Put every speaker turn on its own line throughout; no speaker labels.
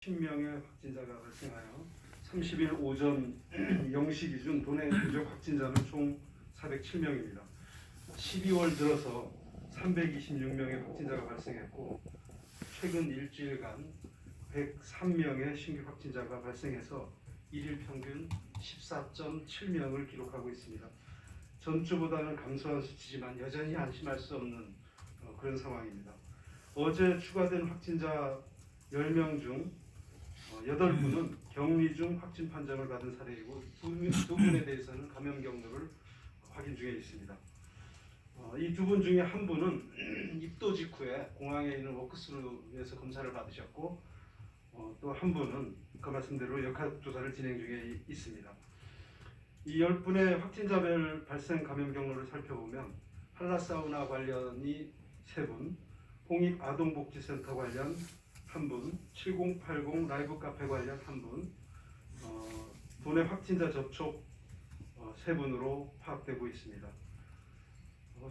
10명의 확진자가 발생하여 30일 오전 0시 기준 도내 누적 확진자는 총 407명입니다. 12월 들어서 326명의 확진자가 발생했고 최근 일주일간 103명의 신규 확진자가 발생해서 일일 평균 14.7명을 기록하고 있습니다. 전주보다는 감소한 수치지만 여전히 안심할 수 없는 그런 상황입니다. 어제 추가된 확진자 10명 중 8분은 격리 중 확진 판정을 받은 사례이고 두 분에 대해서는 감염 경로를 확인 중에 있습니다. 이 두 분 중에 한 분은 입도 직후에 공항에 있는 워크스루에서 검사를 받으셨고 또 한 분은 그 말씀대로 역학조사를 진행 중에 있습니다. 이 10분의 확진자별 발생 감염 경로를 살펴보면 한라사우나 관련이 3분, 홍익아동복지센터 관련 1분, 7080 라이브 카페 관련 1분, 도내 확진자 접촉 3분으로 파악되고 있습니다.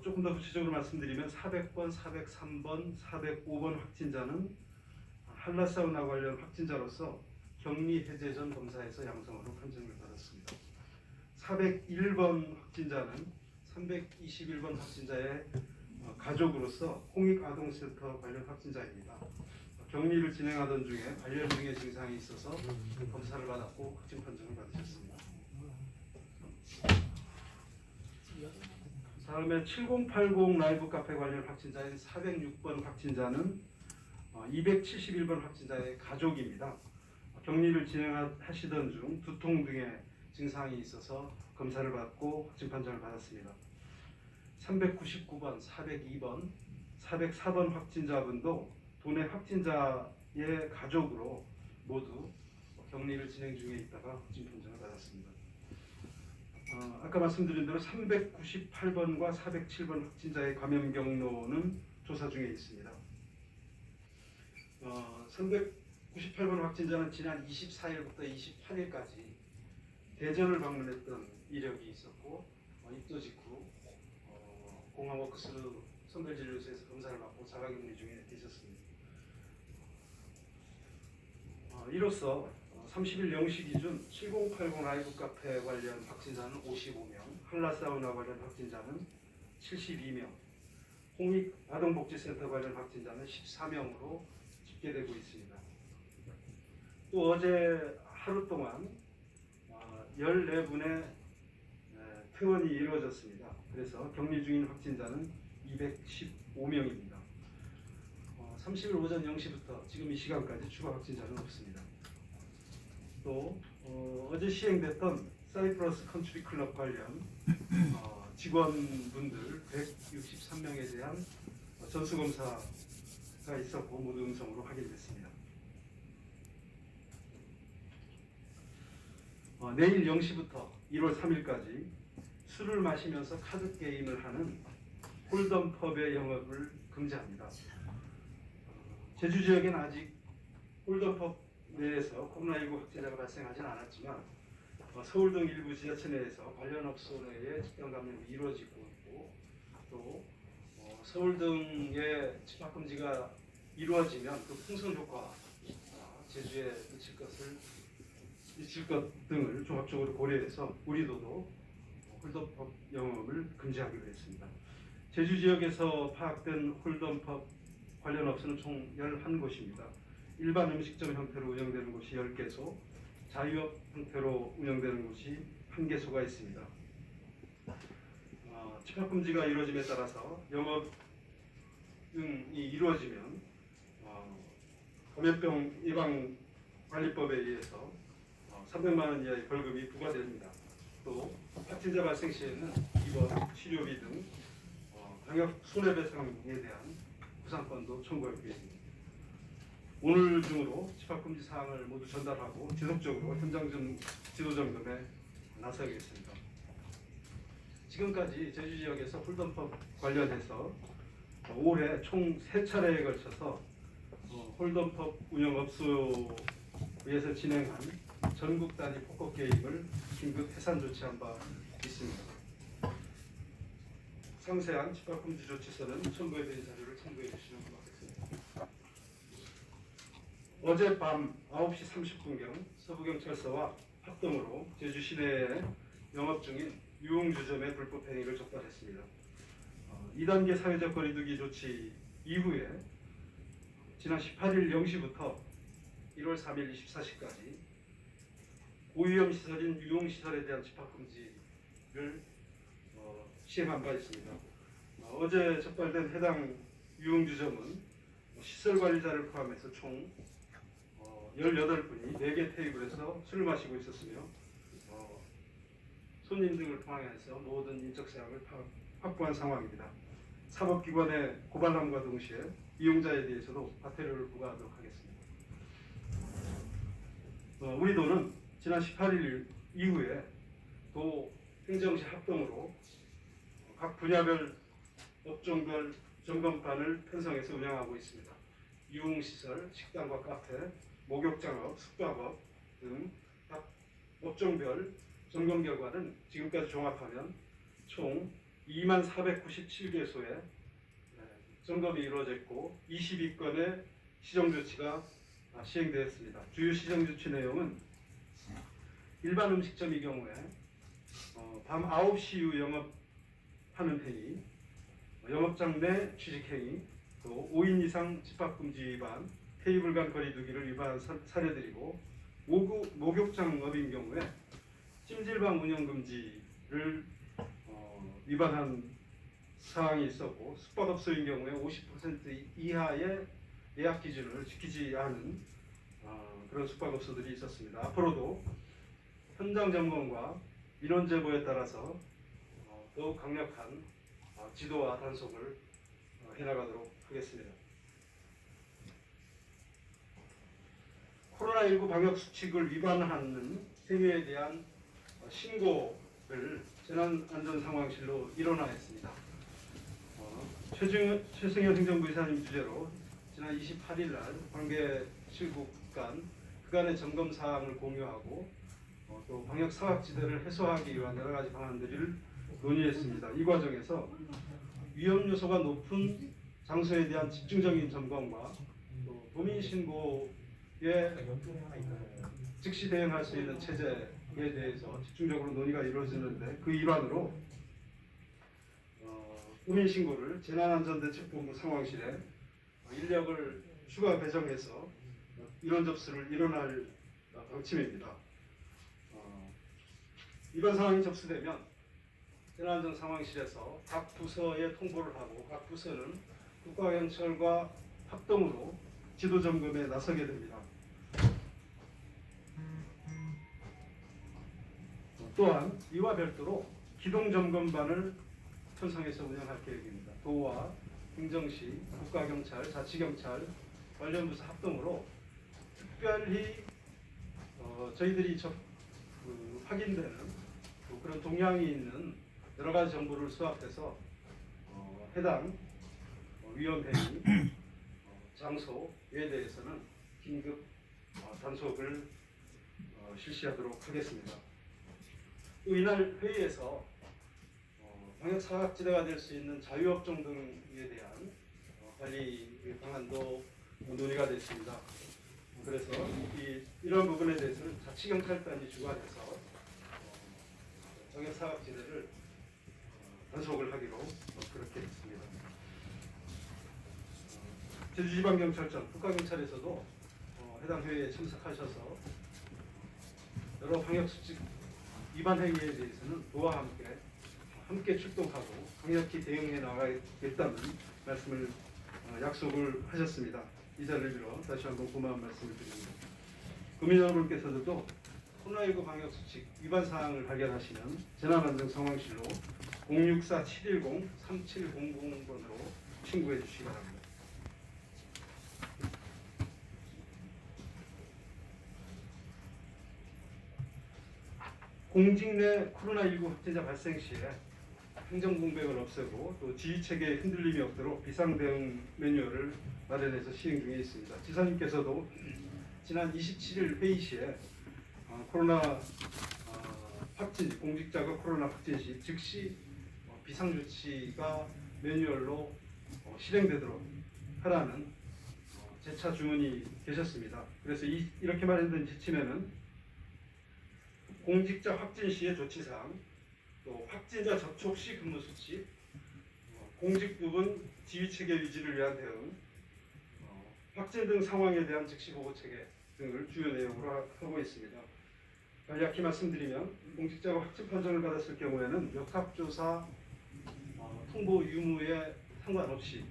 조금 더 구체적으로 말씀드리면 400번, 403번, 405번 확진자는 한라사우나 관련 확진자로서 격리 해제 전 검사에서 양성으로 판정을 받았습니다. 401번 확진자는 321번 확진자의 가족으로서 홍익아동센터 관련 확진자입니다. 격리를 진행하던 중에 발열 등의 증상이 있어서 검사를 받았고 확진 판정을 받으셨습니다. 다음에 7080 라이브 카페 관련 확진자인 406번 확진자는 271번 확진자의 가족입니다. 격리를 진행하시던 중 두통 등의 증상이 있어서 검사를 받고 확진 판정을 받았습니다. 399번, 402번, 404번 확진자분도 도내 확진자의 가족으로 모두 격리를 진행 중에 있다가 확진 판정을 받았습니다. 아까 말씀드린 대로 398번과 407번 확진자의 감염 경로는 조사 중에 있습니다. 398번 확진자는 지난 24일부터 28일까지 대전을 방문했던 이력이 있었고 입도 직후 공항 워크스루 선별진료소에서 검사를 받고 자가격리 중에 계셨습니다. 이로써 30일 0시 기준 7080 라이브 카페 관련 확진자는 55명, 한라사우나 관련 확진자는 72명, 홍익아동복지센터 관련 확진자는 14명으로 집계되고 있습니다. 또 어제 하루 동안 14분의 퇴원이 이루어졌습니다. 그래서 격리 중인 확진자는 215명입니다. 30일 오전 0시부터 지금 이 시간까지 추가 확진자는 없습니다. 또 어제 시행됐던 사이프러스 컨트리 클럽 관련 직원분들 163명에 대한 전수검사가 있었고 모두 음성으로 확인됐습니다. 내일 0시부터 1월 3일까지 술을 마시면서 카드 게임을 하는 홀덤펍의 영업을 금지합니다. 제주 지역에는 아직 홀덤펍 내에서 코로나19 확진자가 발생하진 않았지만 서울 등 일부 지자체 내에서 관련 업소 내에 집단 감염이 이루어지고 있고 또 서울 등의 집합 금지가 이루어지면 그 풍선 효과가 제주에 미칠 것 등을 종합적으로 고려해서 우리도도 홀덤펍 영업을 금지하기로 했습니다. 제주 지역에서 파악된 홀덤펍 관련 업소는 총 11곳입니다. 일반 음식점 형태로 운영되는 곳이 10개소, 자유업 형태로 운영되는 곳이 1개소가 있습니다. 집합금지가 이루어짐에 따라서 영업 등이 이루어지면 감염병 예방관리법에 의해서 300만 원 이하의 벌금이 부과됩니다. 또 확진자 발생 시에는 입원, 치료비 등 방역 손해배상에 대한 구상권도 청구할 계획입니다. 오늘 중으로 집합금지 사항을 모두 전달하고 지속적으로 현장 지도점검에 나서겠습니다. 지금까지 제주 지역에서 홀덤펍 관련해서 올해 총 3차례에 걸쳐서 홀덤펍 운영업소에서 진행한 전국 단위 포커 게임을 긴급 해산 조치한 바 있습니다. 상세한 집합금지 조치서는 첨부해드린 자료를 참고해 주시면 고맙겠습니다. 어젯밤 9시 30분경 서부경찰서와 합동으로 제주 시내에 영업 중인 유흥주점의 불법 행위를 적발했습니다. 2단계 사회적 거리두기 조치 이후에 지난 18일 0시부터 1월 3일 24시까지 고위험 시설인 유흥시설에 대한 집합금지를 시행한 바 있습니다. 어제 적발된 해당 유흥주점은 시설관리자를 포함해서 총 18분이 4개 테이블에서 술을 마시고 있었으며 손님 등을 통해서 모든 인적 사항을 확보한 상황입니다. 사법기관의 고발함과 동시에 이용자에 대해서도 과태료를 부과하도록 하겠습니다. 우리 도는 지난 18일 이후에 도 행정시 합동으로 각 분야별 업종별 점검반을 편성해서 운영하고 있습니다. 유흥시설, 식당과 카페, 목욕장업, 숙박업 등 각 업종별 점검 결과는 지금까지 종합하면 총 2497개소의 점검이 이루어졌고 22건의 시정조치가 시행되었습니다. 주요 시정조치 내용은 일반 음식점의 경우에 밤 9시 이후 영업하는 행위, 영업장 내 취직행위, 또 5인 이상 집합금지 위반, 테이블 간 거리두기를 위반한 사례들이고 목욕장 업인 경우에 찜질방 운영 금지를 위반한 사항이 있었고 숙박업소인 경우에 50% 이하의 예약 기준을 지키지 않은 그런 숙박업소들이 있었습니다. 앞으로도 현장 점검과 민원 제보에 따라서 더욱 강력한 지도와 단속을 해나가도록 하겠습니다. 코로나19 방역 수칙을 위반하는 행위에 대한 신고를 재난안전상황실로 일원화했습니다. 최승현 행정부 이사님 주재로 지난 28일 날 관계 실국 간 그간의 점검 사항을 공유하고 또 방역 사각지대를 해소하기 위한 여러 가지 방안들을 논의했습니다. 이 과정에서 위험 요소가 높은 장소에 대한 집중적인 점검과 또 도민 신고에 즉시 대응할 수 있는 체제에 대해서 집중적으로 논의가 이루어지는데 그 일환으로 도민 신고를 재난안전대책본부 상황실에 인력을 추가 배정해서 인원 접수를 일원할 방침입니다. 이번 상황이 접수되면 재난안전 상황실에서 각 부서에 통보를 하고 각 부서는 국가경찰과 합동으로 지도 점검에 나서게 됩니다. 또한 이와 별도로 기동 점검반을 편성해서 운영할 계획입니다. 도와 행정시, 국가경찰, 자치경찰 관련 부서 합동으로 특별히 저희들이 확인되는 그런 동향이 있는 여러 가지 정보를 수합해서 해당 위험 행위 장소에 대해서는 긴급 단속을 실시하도록 하겠습니다. 또 이날 회의에서 방역 사각지대가 될 수 있는 자유업종 등에 대한 관리 방안도 논의가 됐습니다. 그래서 이런 부분에 대해서는 자치경찰단이 주관해서 방역 사각지대를 단속을 하기로 그렇게 했습니다. 제주지방경찰청, 국가경찰에서도 해당 회의에 참석하셔서 여러 방역수칙 위반 행위에 대해서는 도와 함께 출동하고 강력히 대응해 나가겠다는 말씀을 약속을 하셨습니다. 이 자리를 빌어 다시 한번 고마운 말씀을 드립니다. 국민 여러분께서도 코로나19 방역수칙 위반 사항을 발견하시면 재난안전상황실로 064-710-3700번으로 신고해 주시기 바랍니다. 공직 내 코로나19 확진자 발생 시에 행정공백을 없애고 또 지휘체계에 흔들림이 없도록 비상대응 매뉴얼을 마련해서 시행 중에 있습니다. 지사님께서도 지난 27일 회의 시에 코로나 확진, 공직자가 코로나 확진 시 즉시 비상조치가 매뉴얼로 실행되도록 하라는 재차 주문이 계셨습니다. 그래서 이렇게 마련된 지침에는 공직자 확진 시의 조치사항, 또 확진자 접촉 시 근무 수칙, 공직 부분 지휘체계 유지를 위한 대응, 확진 등 상황에 대한 즉시 보고 체계 등을 주요 내용으로 하고 있습니다. 간략히 말씀드리면 공직자가 확진 판정을 받았을 경우에는 역학조사, 통보 유무에 상관없이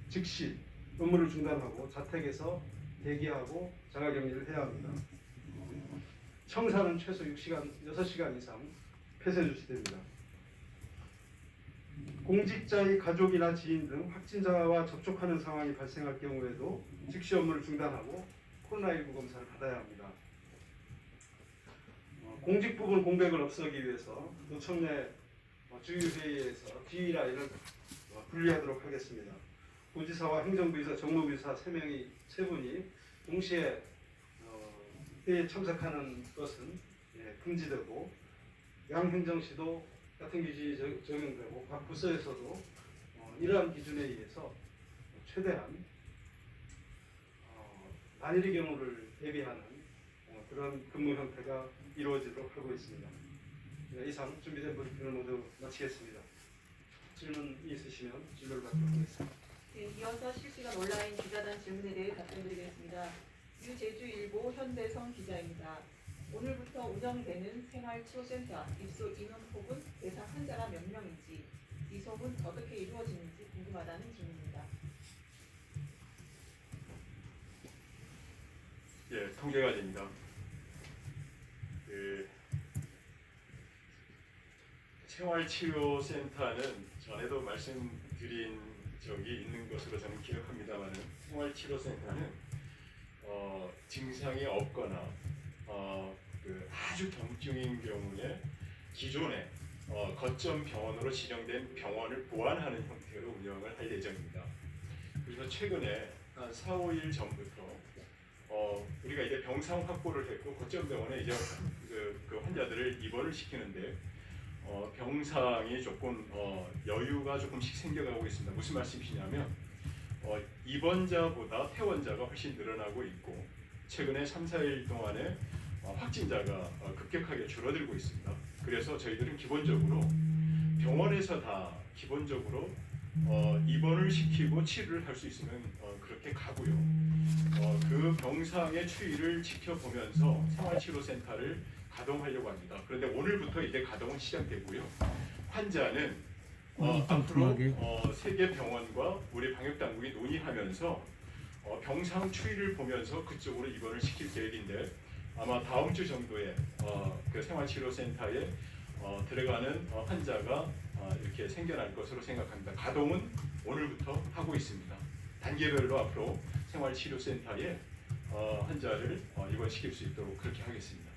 즉시 업무를 중단하고 자택에서 대기하고 자가격리를 해야 합니다. 청사는 최소 6시간 이상 폐쇄 조치됩니다. 공직자의 가족이나 지인 등 확진자와 접촉하는 상황이 발생할 경우에도 즉시 업무를 중단하고 코로나19 검사를 받아야 합니다. 공직 부분 공백을 없애기 위해서 노청 내 주유회의에서 지휘라인을 분리하도록 하겠습니다. 도지사와 행정부의사, 정무부의사 3분이 동시에 회의에 참석하는 것은 금지되고 양행정시도 같은 기준이 적용되고 각 부서에서도 이러한 기준에 의해서 최대한 만일의 경우를 대비하는 그런 근무 형태가 이루어지도록 하고 있습니다. 이상 준비된 브리핑을 모두 마치겠습니다. 질문 있으시면 질문을 받도록 하겠습니다.
네, 이어서 실시간 온라인 기자단 질문에 대해 답변드리겠습니다. 유제주일보 현대성 기자입니다. 오늘부터 운영되는 생활치료센터 입소 인원 혹은 대상 환자가 몇 명인지, 이송은 어떻게 이루어지는지 궁금하다는 질문입니다.
예, 통계관입니다. 생활치료센터는 전에도 말씀드린 적이 있는 것으로 저는 기억합니다만, 생활치료센터는 증상이 없거나 아주 경증인 경우에 기존에 거점 병원으로 지정된 병원을 보완하는 형태로 운영을 할 예정입니다. 그래서 최근에 한 4, 5일 전부터 우리가 이제 병상 확보를 했고 거점 병원에 이제 그 환자들을 입원을 시키는데 병상이 조금 여유가 조금씩 생겨가고 있습니다. 무슨 말씀이시냐면 입원자보다 퇴원자가 훨씬 늘어나고 있고 최근에 3, 4일 동안에 확진자가 급격하게 줄어들고 있습니다. 그래서 저희들은 기본적으로 병원에서 다 기본적으로 입원을 시키고 치료를 할 수 있으면 그렇게 가고요. 그 병상의 추이를 지켜보면서 생활치료센터를 가동하려고 합니다. 그런데 오늘부터 이제 가동은 시작되고요. 환자는 앞으로 세계 병원과 우리 방역당국이 논의하면서 병상 추이를 보면서 그쪽으로 입원을 시킬 계획인데 아마 다음 주 정도에 그 생활치료센터에 들어가는 환자가 이렇게 생겨날 것으로 생각합니다. 가동은 오늘부터 하고 있습니다. 단계별로 앞으로 생활치료센터에 환자를 입원시킬 수 있도록 그렇게 하겠습니다.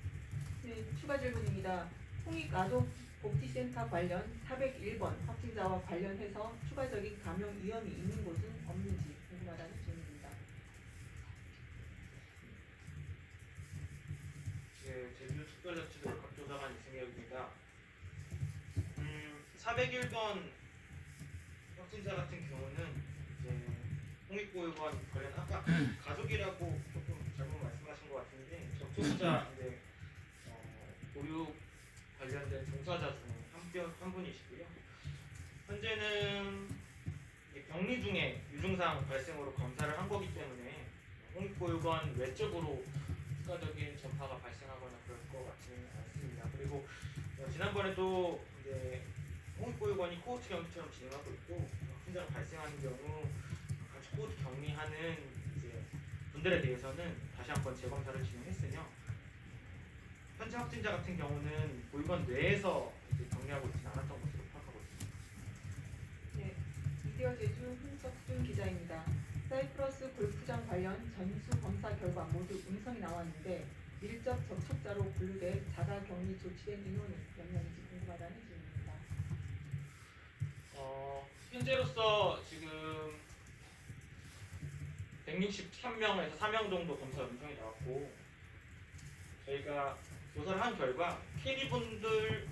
네, 추가 질문입니다. 홍익아동복지센터 관련 401번 확진자와 관련해서 추가적인 감염 위험이 있는 곳은 없는지 궁금하다는 질문입니다.
네, 제주특별자치도 각조사관 이승혁입니다. 401번 확진자 같은 경우는 이제 홍익보육원 관련 아까 가족이라고 조금 잘못 말씀하신 것 같은데 접촉자 이제 보육 관련된 종사자 중 한 분이시고요. 현재는 격리 중에 유증상 발생으로 검사를 한 거기 때문에 홍익보육원 외적으로 추가적인 전파가 발생하거나 그럴 것 같지는 않습니다. 그리고 지난번에도 이제 홍익보육원이 코호트 격리처럼 진행하고 있고 확진자가 발생하는 경우 같이 코호트 격리하는 이제 분들에 대해서는 다시 한번 재검사를 진행했으며 현재 확진자 같은 경우는 보육원 내에서 이제 격리하고 있지는 않았던 것으로 파악하고 있습니다.
네, 미디어 제주 훈석준 기자입니다. 사이프러스 골프장 관련 전수 검사 결과 모두 음성이 나왔는데 밀접 접촉자로 분류돼 자가격리 조치된 인원이 몇 명인지 궁금하다는 질문입니다.
현재로서 지금 163명에서 4명 정도 검사 음성이 나왔고 저희가 조사를 한 결과 캐리분들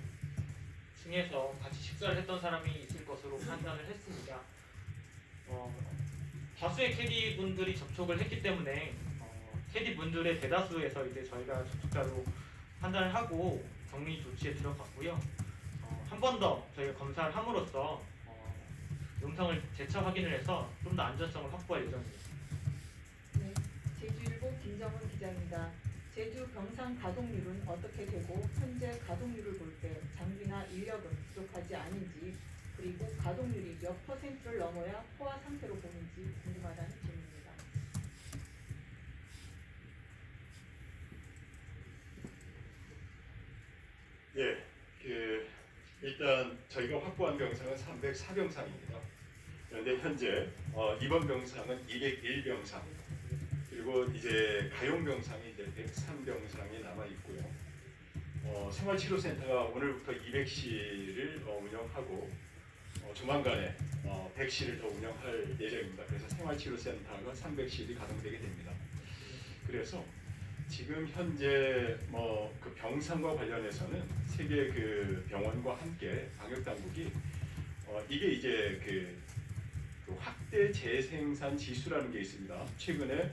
중에서 같이 식사를 했던 사람이 있을 것으로 판단을 했습니다. 다수의 캐디 분들이 접촉을 했기 때문에 캐디 분들의 대다수에서 이제 저희가 접촉자로 판단을 하고 격리 조치에 들어갔고요. 한 번 더 저희가 검사를 함으로써 음성을 재차 확인을 해서 좀 더 안전성을 확보할 예정입니다.
네, 제주일보 김정은 기자입니다. 제주 병상 가동률은 어떻게 되고 현재 가동률을 볼 때 장비나 인력은 부족하지 않은지 그리고 가동률이 몇 %를 넘어야 포화 상태로 보는지 궁금하다는 질문입니다.
예, 일단 저희가 확보한 병상은 304병상입니다. 그런데 현재 입원 병상은 201병상, 그리고 이제 가용 병상이 이제 103병상이 남아 있고요. 생활치료센터가 오늘부터 200실을 운영하고 조만간에 100실을 더 운영할 예정입니다. 그래서 생활치료센터가 300실이 가동되게 됩니다. 그래서 지금 현재 그 병상과 관련해서는 세계 그 병원과 함께 방역 당국이 이게 이제 그 확대 재생산 지수라는 게 있습니다. 최근에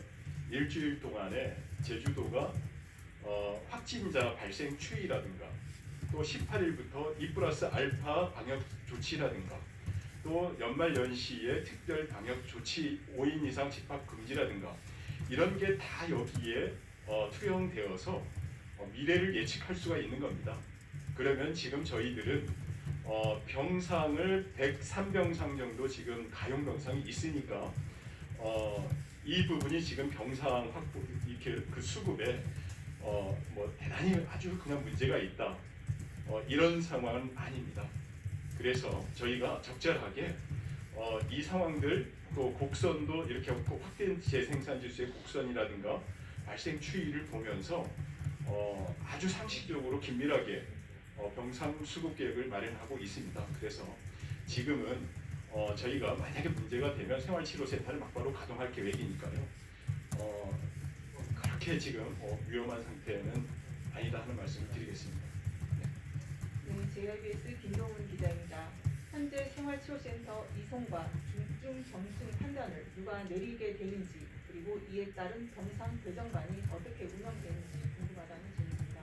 일주일 동안에 제주도가 확진자 발생 추이라든가 또 18일부터 2+알파 방역 조치라든가 또 연말 연시에 특별 방역 조치 5인 이상 집합 금지라든가 이런 게 다 여기에 투영되어서 미래를 예측할 수가 있는 겁니다. 그러면 지금 저희들은 병상을 103병상 정도 지금 가용 병상이 있으니까 이 부분이 지금 병상 확보 이렇게 그 수급에 뭐 대단히 아주 그냥 문제가 있다 이런 상황은 아닙니다. 그래서 저희가 적절하게 이 상황들 또 곡선도 이렇게 확대 재생산 지수의 곡선이라든가 발생 추이를 보면서 아주 상식적으로 긴밀하게 병상 수급 계획을 마련하고 있습니다. 그래서 지금은 저희가 만약에 문제가 되면 생활치료센터를 막바로 가동할 계획이니까요. 그렇게 지금 위험한 상태는 아니다 하는 말씀을 드리겠습니다.
네, JIBS 김동훈 기자입니다. 현재 생활치료센터 이송과 중증 정증 판단을 누가 내리게 되는지 그리고 이에 따른 병상 배정반이 어떻게 운영되는지 궁금하다는 질문입니다.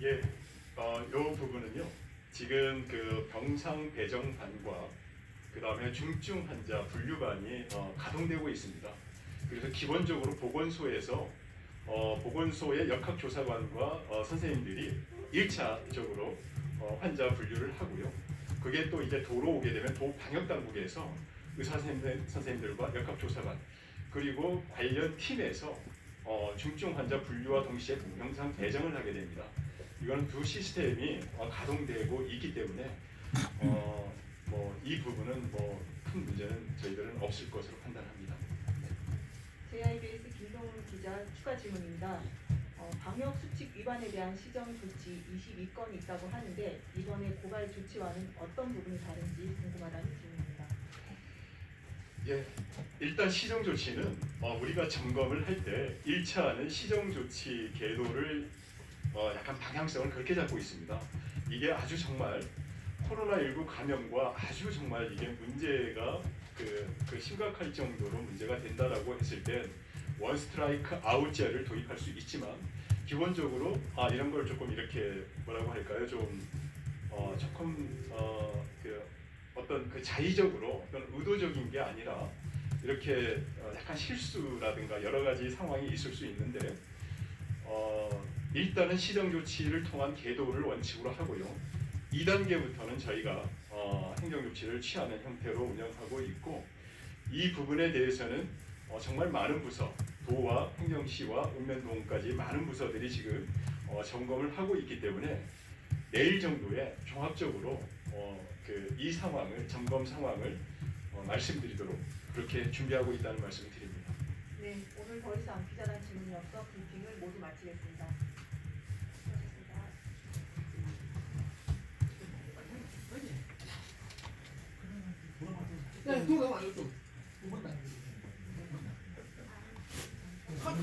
예, 이 부분은요. 지금 그 병상 배정반과 그 다음에 중증 환자 분류반이 가동되고 있습니다. 그래서 기본적으로 보건소에서 보건소의 역학조사관과 선생님들이 1차적으로 환자 분류를 하고요. 그게 또 이제 도로 오게 되면 도 방역당국에서 의사 선생님들과 역학조사관 그리고 관련 팀에서 중증 환자 분류와 동시에 병상 배정을 하게 됩니다. 이건 두 시스템이 가동되고 있기 때문에 뭐 이 부분은 뭐 큰 문제는 저희들은 없을 것으로 판단합니다.
JIBS 김동훈 기자 추가 질문입니다. 방역 수칙 위반에 대한 시정 조치 22건이 있다고 하는데 이번에 고발 조치와는 어떤 부분이 다른지 궁금하다는 질문입니다.
예, 일단 시정 조치는 우리가 점검을 할 때 1차는 시정 조치 궤도를 약간 방향성을 그렇게 잡고 있습니다. 이게 아주 정말 코로나19 감염과 아주 정말 이게 문제가 그 심각할 정도로 문제가 된다라고 했을 땐 원 스트라이크 아웃제를 도입할 수 있지만 기본적으로 이런 걸 조금 이렇게 뭐라고 할까요? 좀 조금 그 어떤 그 자의적으로 어떤 의도적인 게 아니라 이렇게 약간 실수라든가 여러 가지 상황이 있을 수 있는데 일단은 시정 조치를 통한 계도를 원칙으로 하고요. 2단계부터는 저희가 행정 조치를 취하는 형태로 운영하고 있고 이 부분에 대해서는 정말 많은 부서, 도와 행정시와 읍면동까지 많은 부서들이 지금 점검을 하고 있기 때문에 내일 정도에 종합적으로 이 상황을 점검 상황을 말씀드리도록 그렇게 준비하고 있다는 말씀을 드립니다.
네, 오늘 더 이상 기자단 질문이 없어 브리핑을 모두 마치겠습니다. 수고하셨습니다.
야, 누가 와요 좀. 컷.